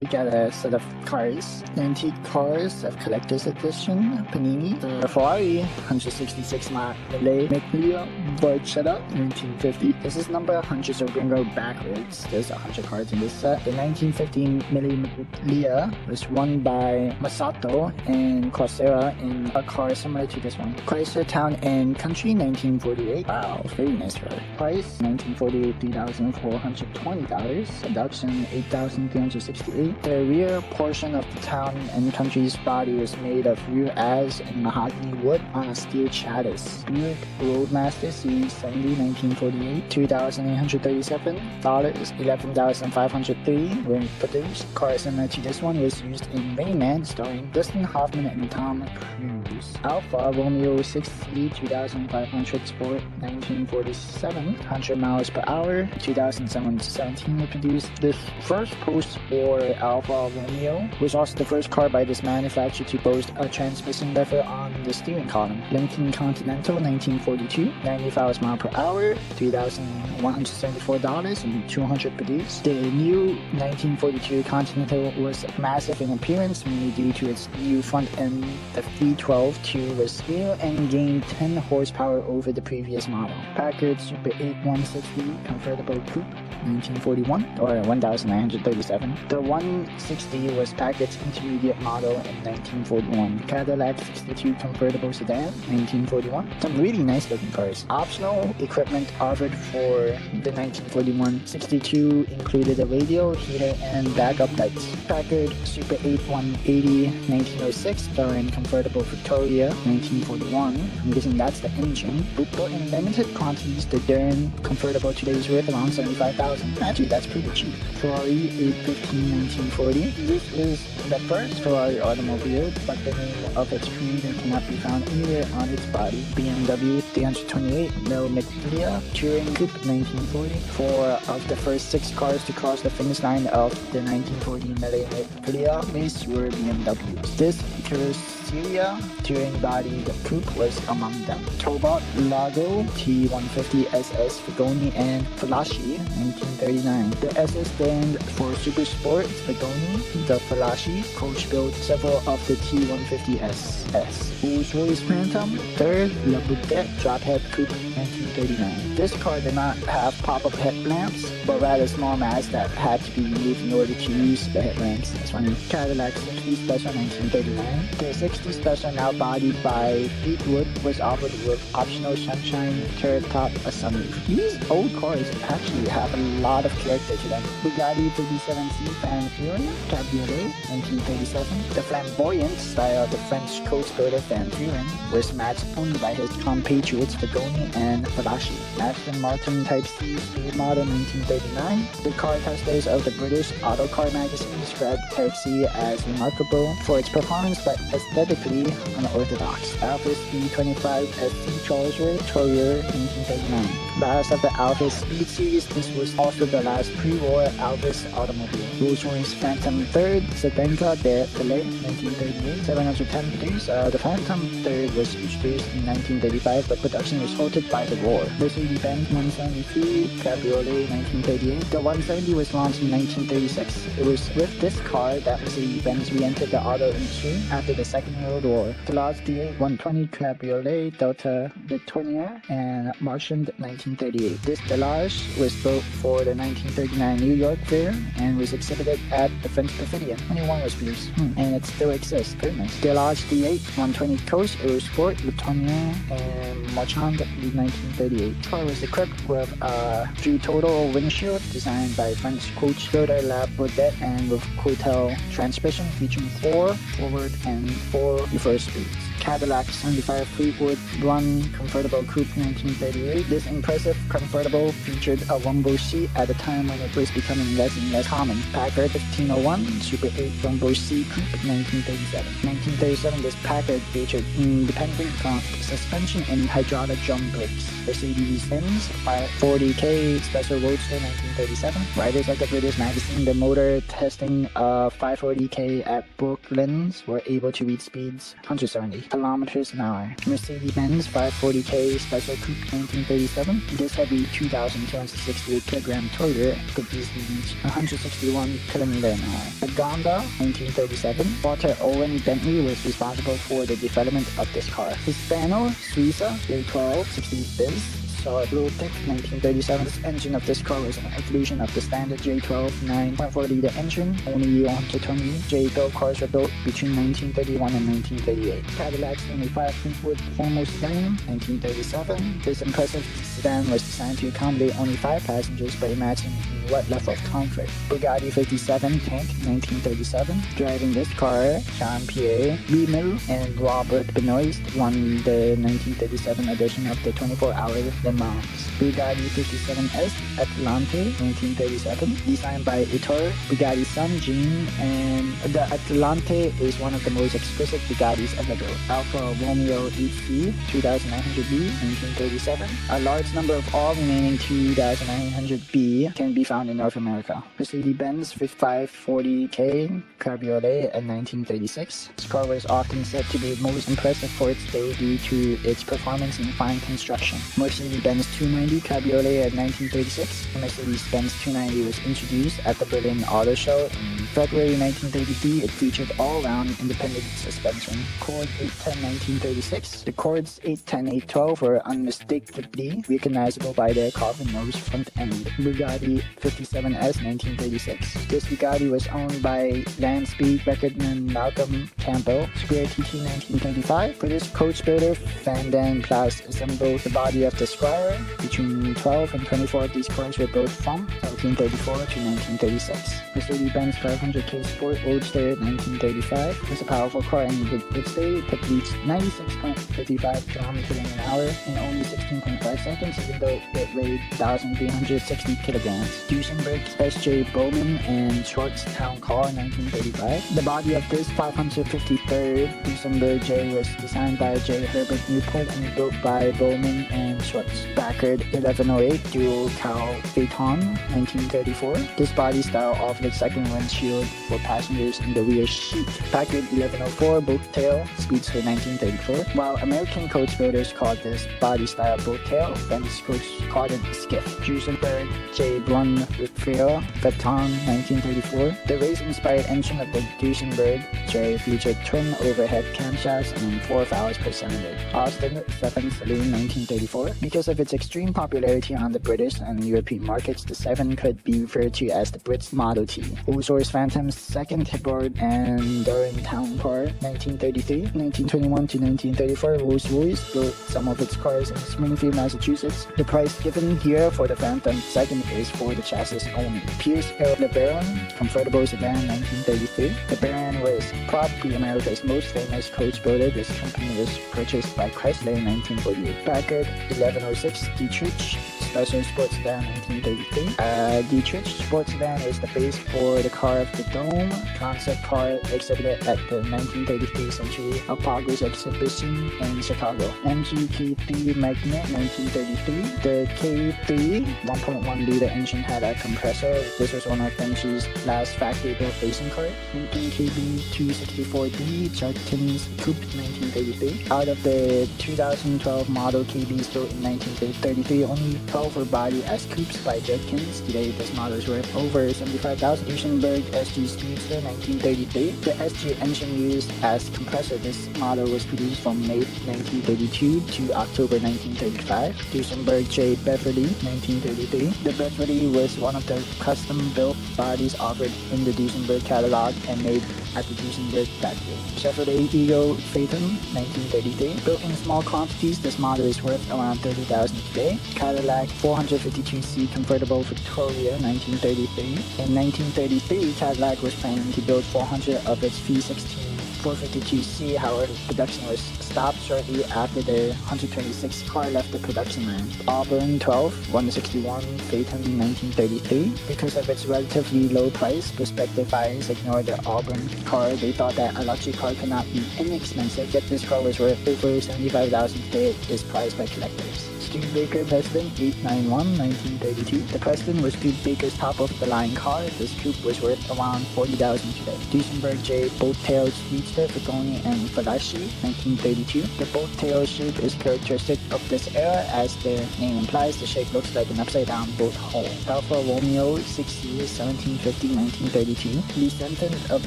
We got a set of cars, antique cars of collector's edition, Panini, the Ferrari 166 Malay Miglia Barchetta 1950. This is number 100, so we're going to go backwards. There's 100 cards in this set. The 1915 Miglia was won by Masato and Corsera in a car similar to this one. Chrysler Town and Country 1948. Wow, very nice car. Price 1948 $3,420. Production $8,368. The rear portion of the Town and Country's body was made of rear as and mahogany wood on a steel chassis. Buick Roadmaster C70 1948, $2,837, $11,503 when produced. Car similar to this one was used in Rayman, starring Dustin Hoffman and Tom Cruise. Alfa Romeo 6C 2500 Sport 1947, 100 miles per hour, 2017 produced. This first post-war Alfa Romeo was also the first car by this manufacturer to boast a transmission lever on the steering column. Lincoln Continental 1942, 95 miles per hour, $3,174 and 200 produced. The new 1942 Continental was massive in appearance, mainly due to its new front end. The V12-2 was new and gained 10 horsepower over the previous model. Packard Super 8 160 convertible coupe 1941, or 1,937. The 160 was Packard's intermediate model in 1941. Cadillac 62 convertible sedan 1941. Some really nice looking cars. Optional equipment offered for the 1941 62 included a radio, heater, and backup lights. Packard Super 8 180 1906, starring convertible Victoria 1941. I'm guessing that's the engine. But in limited quantities, the Dern convertible today is worth around $75,000. Actually, that's pretty cheap. Ferrari 815 1940. This is the first Ferrari automobile, but the name of its creator cannot be found anywhere on its body. BMW 328 Miglia Touring Coupe 1940. 4 of the first 6 cars to cross the finish line of the 1940 Miglia race were BMWs. This Carrozzeria Touring Body Coupe was among them. Tobot Lago T150 SS Fagoni and Falaschi 1939. The SS stands for Super Sport Fagoni. The Falaschi coach built several of the T150 SS. Rolls-Royce Phantom 3rd La Bouquet Drophead Coupe 1939. This car did not have pop-up headlamps, but rather small mats that had to be removed in order to use the headlamps. That's funny. Cadillac 60 Special 1939. The 60 Special, now bodied by Beechwood, was offered with optional sunshine, turret top, a sunroof. These old cars actually have a lot of character to them. Bugatti 37C Fan Fury Cabriolet 1937. The flamboyant style of the French coach builder Van Buren was matched only by his compatriots Fagoni and Falaschi. Aston Martin Type C Speed Model 1939. The car testers of the British Auto Car magazine described Type C as remarkable for its performance but aesthetically unorthodox. Alfa Speed 25 SC Charlesworth Courier 1939. Last of the Alfa Speed series, this was also the last pre-war Alfa's automobile. Rolls-Royce Phantom 3rd Sedanka de Filet 1938. 710 produced. The Phantom 3rd was introduced in 1935, but production was halted by the war. Mercedes-Benz 173 Cabriolet 1938. The 170 was launched in 1936. It was with this car that Mercedes-Benz re-entered the auto industry after the Second World War. Delage D8 120 Cabriolet Delta Victoria and Marchand 1938. This Delage was built for the 1939 New York Fair and was exhibited at the French Pavilion. 21 was produced, and it still exists. Very nice. Delage D8 120 Coast Eurosport Victoria and Marchand 1938. The car was equipped with a two-total windshield designed by French coach builder La Baudet and with Cotel transmission featuring 4 forward and 4 reverse speeds. Cadillac 75 Fleetwood Run Convertible Coupe 1938. This impressive convertible featured a rumble seat at a time when it was becoming less and less common. Packard 1501 Super 8 Rumble Seat Coupe 1937. 1937, this Packard featured independent front suspension and hydraulic drum brakes. Mercedes-Benz 540K Special Roadster 1937. Writers of the British magazine, the motor testing 540K at Brooklands were able to reach speed speeds 170 kilometers an hour. Mercedes-Benz 540K Special Coupe 1937. This heavy 2,268 kilogram Toyota could easily reach 161 kilometers an hour. A Gonda 1937. Walter Owen Bentley was responsible for the development of this car. Hispano Suiza J12 60 Biz. Solid Blue Thick 1937. This engine of this car was an evolution of the standard J12 9.4 liter engine. Only 120 J-built cars were built between 1931 and 1938. Cadillac's only 5-foot formal sedan 1937. This impressive sedan was designed to accommodate only 5 passengers, but imagine what level of comfort. Bugatti 57 Tank 1937. Driving this car, Jean-Pierre Riemel and Robert Benoist won the 1937 edition of the 24-hour Le Mans. Bugatti 57S Atlante 1937. Designed by Ettore Bugatti's son Jean, and the Atlante is one of the most exquisite Bugattis ever built. Alfa Romeo 8C 2900B 1937. A large number of all remaining 2900B can be found in North America. Mercedes-Benz 5540K Cabriolet in 1936. This car was often said to be most impressive for its day due to its performance in fine construction. Mercedes-Benz 290 Cabriolet in 1936. The Mercedes-Benz 290 was introduced at the Berlin Auto Show in February 1933. It featured all-round independent suspension. Cord 810 1936. The Cords 810 812 were unmistakably recognizable by their carbon nose front end. Bugatti 57S 1936. This Bugatti was owned by land speed recordman Malcolm Campbell. Square TT 1935. British coach builder Van Den Plas assembled the body of the Squire. Between 12 and 24 of these cars were built from 1934 to 1936. Mercedes-Benz 500K Sport Roadster 1935 was a powerful car, and its day it could reach 96.55 kilometers an hour in only 16.5 seconds, even though it weighed 1,360 kilograms. Duesenberg S.J. Bowman and Schwartz Town Car 1935. The body of this 553rd Duesenberg J was designed by J. Herbert Newport and built by Bowman and Schwartz. Packard 1108 Dual Cowl Phaeton 1934. This body style offered a second windshield for passengers in the rear seat. Packard 1104 Boat Tail Speedster 1934. While American coach builders called this body style boat tail, French coach called it skiff. Duesenberg J. Brun Raphael Phaeton 1934. The race-inspired engine of the Duesenberg J featured twin overhead camshafts and 4 valves per cylinder. Austin 7 Saloon 1934. Because of its extreme popularity on the British and European markets, the 7 could be referred to as the Brits Model T. Rolls-Royce Phantom's second Hibbard and Durham Town Car 1933. 1921 to 1934, Rolls-Royce built some of its cars in Springfield, Massachusetts. The price given here for the Phantom second is for the chassis only. Pierce Hill LeBaron Comfortable Sedan 1933. LeBaron was probably America's most famous coach builder. This company was purchased by Chrysler in 1948. Packard 1106 Dietrich Special Sports Sedan 1933. Dietrich Sports Sedan is the base for the car of the Dome concept car exhibited at the 1933 Century Alpagos exhibition in Chicago. MG K3 Magnet 1933. The K3 1.1 liter engine had a compressor. This was one of MG's last factory-built racing cars. Lincoln KB 264D Judkins Coupe 1933. Out of the 2012 model KBs built in 1933, only 12 were bodied as coupes by Judkins. Today, this model is worth over $75,000. Duesenberg SG Speedster 1933. The SG engine used as compressor. This model was produced from May 1932 to October 1935. Duesenberg J Beverly 1933. The Beverly was one of the custom-built bodies offered in the Duesenberg catalog and made at the Duesenberg factory. Chevrolet Eagle Phaeton 1933. Built in small quantities, this model is worth around $30,000 today. Cadillac 452C Convertible Victoria 1933. In 1933, Cadillac was planning to build 400 of its V16 452C, however, production was stopped shortly after the 126 car left the production line. Auburn 12 161 Phaeton 1933. Because of its relatively low price, prospective buyers ignored the Auburn car. They thought that a luxury car could not be inexpensive, yet this car was worth over $75,000 today. It is prized by collectors. Studebaker President 891, 1932. The President was Studebaker's top-of-the-line car. This coupe was worth around $40,000 today. Duesenberg J boat-tailed speedster Fagoni and Falashi, 1932. The boat-tail shape is characteristic of this era. As the name implies, the shape looks like an upside-down boat hull. Alfa Romeo 6 Series 1750, 1932. Descendant of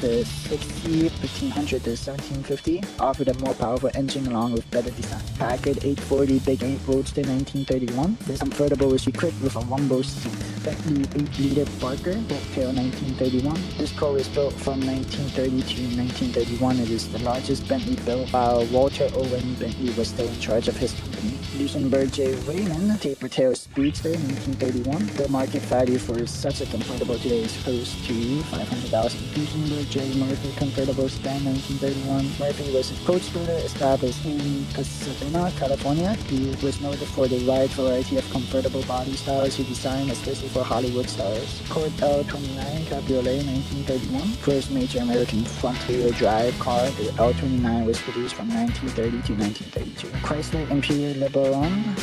the 6C 1500 to 1750, offered a more powerful engine along with better design. Packard 840 Big 8 Roadster 1931. This convertible was equipped with a Wumbo seat. Bentley 8-liter Barker, boat-tail 1931. This car was built from 1930 to 1931. It is the largest Bentley built while Walter Owen Bentley was still in charge of his company. Duesenberg J. Raymond Taper Tail Speedster 1931. The market value for such a convertible today is close to $500,000. Duesenberg J. Murphy Convertible Sedan 1931. Murphy was a coach builder established in Pasadena, California. He was noted for the wide variety of convertible body styles he designed, especially for Hollywood stars. Court L29 Cabriolet 1931. First major American front-wheel drive car, the L29 was produced from 1930 to 1932. Chrysler Imperial LeBaron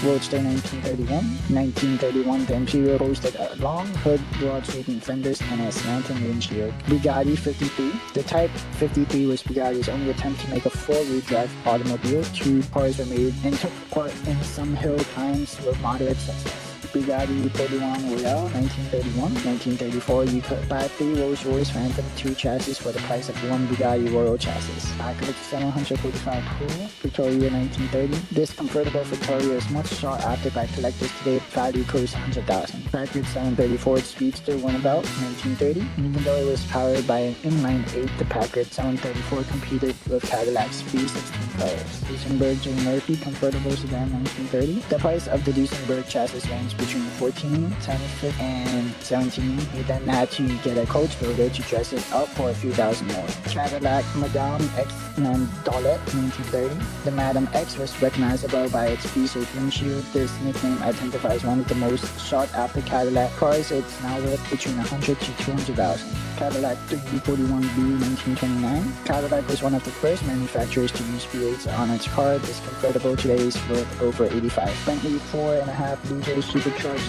Roadster 1931. 1931, the Imperial boasted a long hood, broad sweeping fenders, and a slanting windshield. Bugatti 53. The Type 53 was Bugatti's only attempt to make a four-wheel drive automobile. Two cars were made and took part in some hill climbs with moderate success. Bugatti 31 Royale 1931. 1934, you could buy 3 Rolls-Royce Phantom 2 chassis for the price of 1 Bugatti Royal chassis. Accolade 745 Pool Victoria 1930. This convertible Victoria is much sought after by collectors today. Value close to $100,000. Packard 734 Speedster Runabout 1930. Even though it was powered by an inline 8, the Packard 734 competed with Cadillac's 316 cars. Duesenberg J. Murphy Convertible Sedan 1930. The price of the Duesenberg chassis ranged between 14, 10, 15, and 17. You then had to get a coach builder to dress it up for a few thousand more. Cadillac Madame X Nandolet 1930. The Madame X was recognizable by its V-shaped windshield. This nickname identifies one of the most sought-after Cadillac cars. It's now worth between $100,000 to $200,000. Cadillac 341B 1929. Cadillac was one of the first manufacturers to use V8s on its car. This convertible today is worth over $85,000. Bentley 4.5-liter supercharged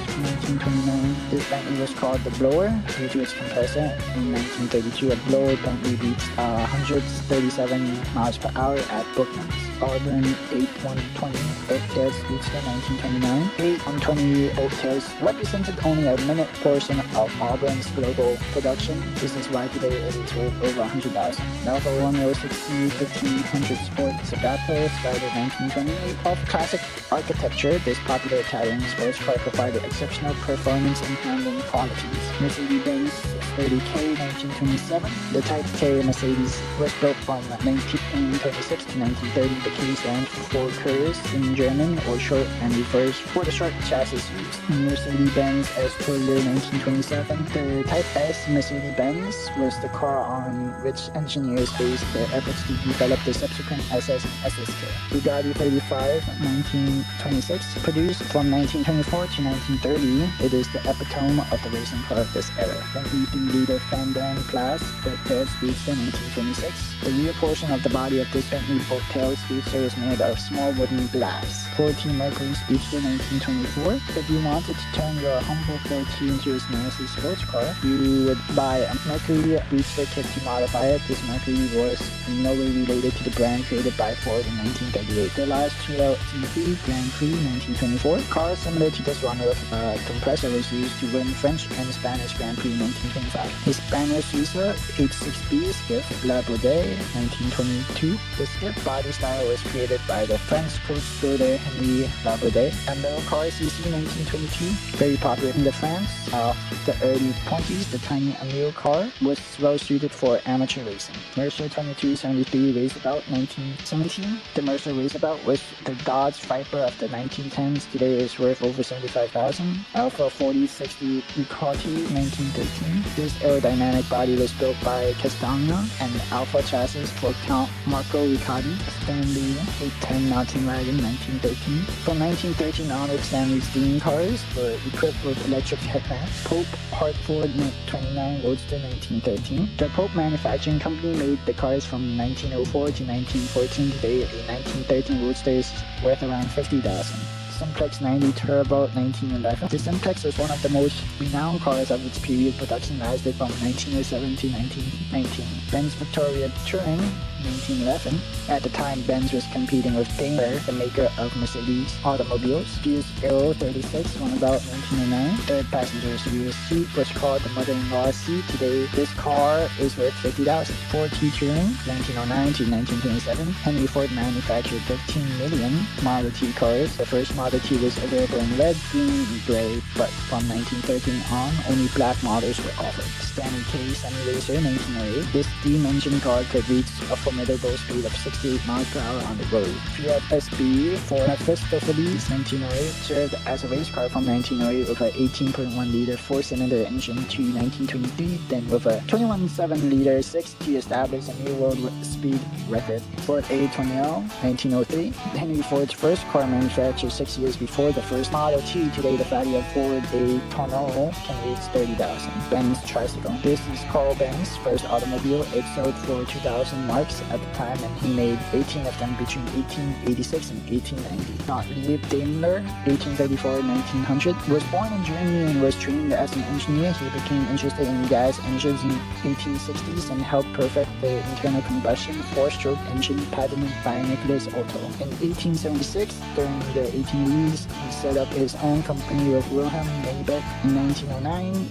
1929. This Bentley was called the Blower due to its compressor. In 1932, a blower Bentley reached 137 miles per hour at Bookman's. Auburn 8120 Oaktails Speedster 1929. 8120 Oaktails represented only a minute portion of Auburn's global production. This is why today it is worth over $100,000. Alfa Romeo 60 1500 Sport Sedato Spider 1928. Of classic architecture, this popular Italian sports car provided exceptional performance and handling qualities. Mercedes-Benz 30K 1927. The Type K Mercedes was built from 1926 to 1930. The K stands for Curves in German, or short and refers for the short chassis used. Mercedes-Benz S-Corridor 1927. The Type S Mercedes-Benz was the car on which engineers based their efforts to develop the subsequent SS and SSK. Bugatti 35 1926. Produced from 1924 to 1930, it is the epitome of the racing car of this era. Bentley 3-liter Fandom Class boat-tailed Speedster 1926. The rear portion of the body of this Bentley boat-tailed Speedster is made of small wooden blades. 14 Mercury Speedster 1924. If you wanted to turn your humble 14 into a nasty sports car, you would buy a Mercury Speedster kit to modify it. This Mercury was in no way related to the brand created by Ford in 1938. The last 2LTP Grand Prix 1924. Cars similar to this one with a compressor was used to win French and Spanish Grand Prix 1925. The Spanish Suiza H6B Skiff La Baudet 1922. The Skiff body style was created by the French coach builder Henri La Baudet. A middle car CC 1922. Very popular in France of the early 20s. The tiny Emile car was well suited for amateur racing. Mercer 2273 Raceabout 1917. The Mercer Raceabout was the Dodge Viper of the 1910s. Today is worth over $75,000. Alpha 4060 Ducati 1913. This aerodynamic body was built by Castagna and Alpha chassis for Count Marco Riccardi. Stanley 810 Mountain Wagon 1913. From 1913 onward, Stanley's Dean cars were equipped with electric headlamps. Pope Hartford 29 Roadster 1913. The Pope Manufacturing Company made the cars from 1904 to 1914. Today, a 1913 Roadster is worth around $50,000. Simplex 90 Turbo 1911. The Simplex was one of the most renowned cars of its period. Production lasted from 1907 to 1919. Benz Victoria Touring 1911. At the time, Benz was competing with Daimler, the maker of Mercedes automobiles. Fuse Aero 36, one about 1909. Third passenger rear seat was called the mother-in-law seat. Today, this car is worth $50,000. Ford T Touring 1909 to 1927. Henry Ford manufactured 15 million Model T cars. The first Model T was available in red, green, and gray, but from 1913 on, only black models were offered. Stanley K Semi Racer 1908. This steam engine car could reach a formidable speed of 68 miles per hour on the road. Fiat SB Ford Mephistopheles 1908 served as a race car from 1908 with an 18.1-liter four-cylinder engine to 1923, then with a 21.7-liter 6 to establish a new world speed record. Ford A20L 1903. Henry Ford's first car manufactured 6 years before the first Model T. Today, the value of Ford A20L can reach $30,000. Benz Tricycle. This is Carl Benz's first automobile. It sold for 2,000 marks at the time, and he made 18 of them between 1886 and 1890. Gottlieb Daimler 1834-1900 was born in Germany and was trained as an engineer. He became interested in gas engines in 1860s and helped perfect the internal combustion four-stroke engine patented by Nicholas Otto. In 1876, during the 1880s, he set up his own company with Wilhelm Maybach. In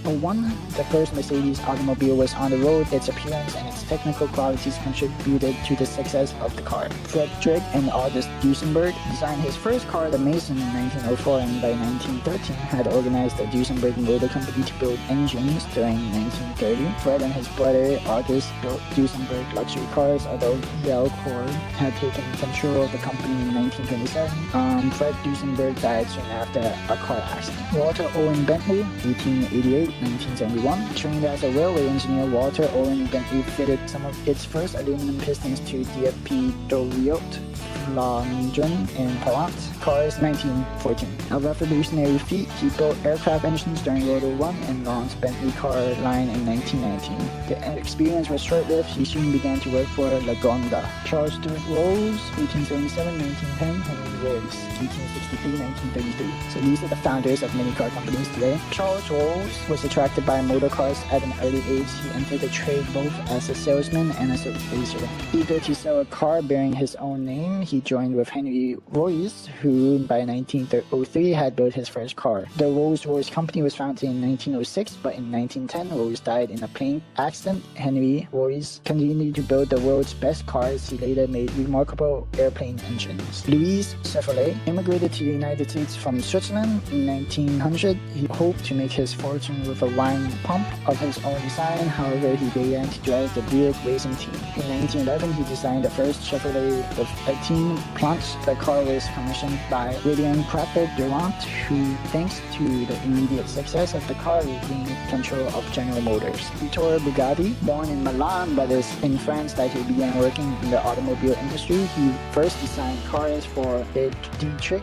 1909-01, the first Mercedes automobile was on the road. Its appearance and its technical qualities contributed to the success of the car. Frederick and August Duesenberg designed his first car, the Mason, in 1904, and by 1913 had organized the Duesenberg Motor Company to build engines. During 1930, Fred and his brother August built Duesenberg luxury cars, although E.L. Cord had taken control of the company in 1927. Fred Duesenberg died soon after a car accident. Walter Owen Bentley 1888-1971. Trained as a railway engineer, Walter Owen Bentley fitted some of its first aluminum pistons to DFP Doriot, Flandrin, and Palant cars 1914. A revolutionary feat, he built aircraft engines during World War I and launched Bentley car line in 1919. The experience was short-lived. He soon began to work for Lagonda. Charles Stewart Rolls 1877-1910. Henry Rolls 1863-1933. So these are the founders of many car companies today. Charles Rolls was attracted by motor cars at an early age. He entered the trade both as a salesman and as a racer. Eager to sell a car bearing his own name, he joined with Henry Royce, who by 1903 had built his first car. The Rolls-Royce company was founded in 1906, but in 1910, Royce died in a plane accident. Henry Royce continued to build the world's best cars. He later made remarkable airplane engines. Louis Chevrolet immigrated to the United States from Switzerland in 1900. He hoped to make his fortune with a wine pump of his own design. However, he began to drive the Buick racing team. In 1911, he designed the first Chevrolet with a team planche. The car was commissioned by William Crawford Durant, who, thanks to the immediate success of the car, regained control of General Motors. Ettore Bugatti, born in Milan but is in France that he began working in the automobile industry. He first designed cars for Dietrich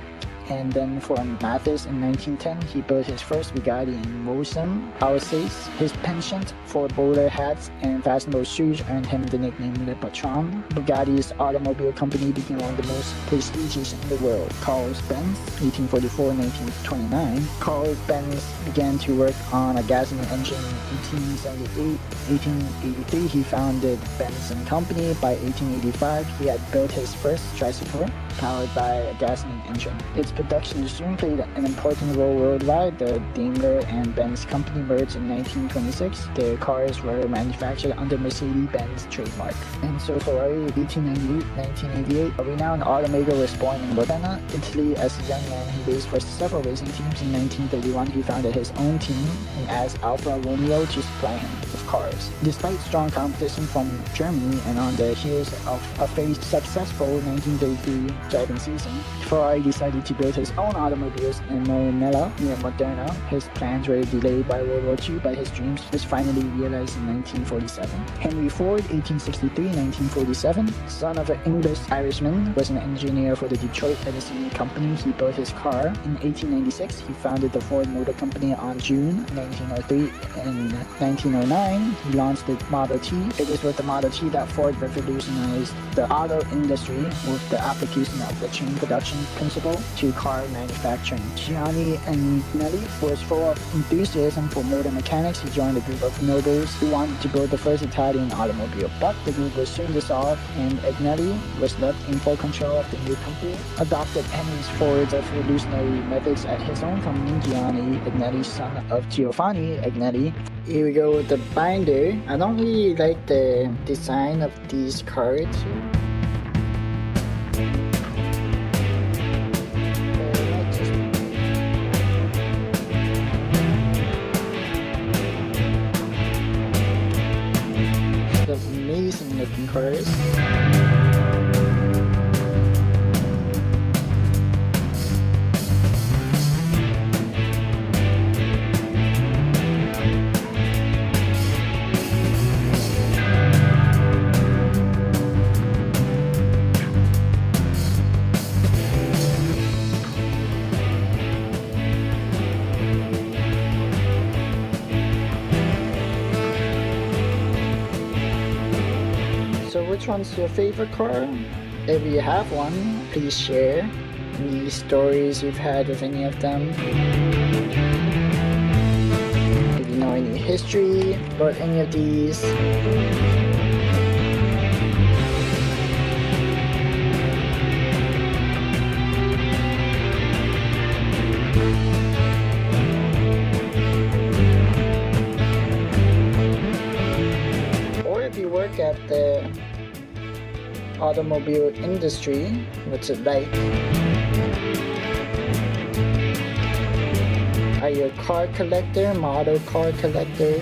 and then for Mathis in 1910. He built his first Bugatti in Moulson, Alsace. His penchant for bowler hats and fashionable shoes earned him the nickname Le Patron. Bugatti's automobile company became one of the most prestigious in the world. Carl Benz, 1844-1929. Carl Benz began to work on a gasoline engine in 1878-1883. He founded Benz & Company. By 1885, he had built his first tricycle powered by a gasoline engine. Its production soon played an important role worldwide. The Daimler and Benz company merged in 1926. Their cars were manufactured under Mercedes-Benz trademark. Enzo Ferrari, 1898-1988. A renowned automaker, was born in Modena, Italy. As a young man, he raced for several racing teams. In 1931, he founded his own team and asked Alfa Romeo to supply him with cars. Despite strong competition from Germany and on the heels of a very successful 1933 driving season, Ferrari decided to build his own automobiles in Moronella near Modena. His plans were delayed by World War II, but his dreams was finally realized in 1947. Henry Ford, 1863-1947, son of an English-Irishman, was an engineer for the Detroit Edison Company. He built his car. In 1896, he founded the Ford Motor Company. On June 1903 and 1909, 1989, he launched the Model T. It is with the Model T that Ford revolutionized the auto industry with the application of the chain production principle to car manufacturing. Gianni Agnelli was full of enthusiasm for motor mechanics. He joined a group of nobles who wanted to build the first Italian automobile, but the group was soon dissolved, and Agnelli was left in full control of the new company. Adopted Henry Ford's revolutionary methods at his own company. Gianni Agnelli, son of Giovanni Agnelli. Here we go with the binder. I don't really like the design of these cards. Amazing looking cards. So which one's your favorite car? If you have one, please share any stories you've had with any of them. If you know any history about any of these. Or if you work at the automobile industry, what's it like? Are you a car collector, model car collector?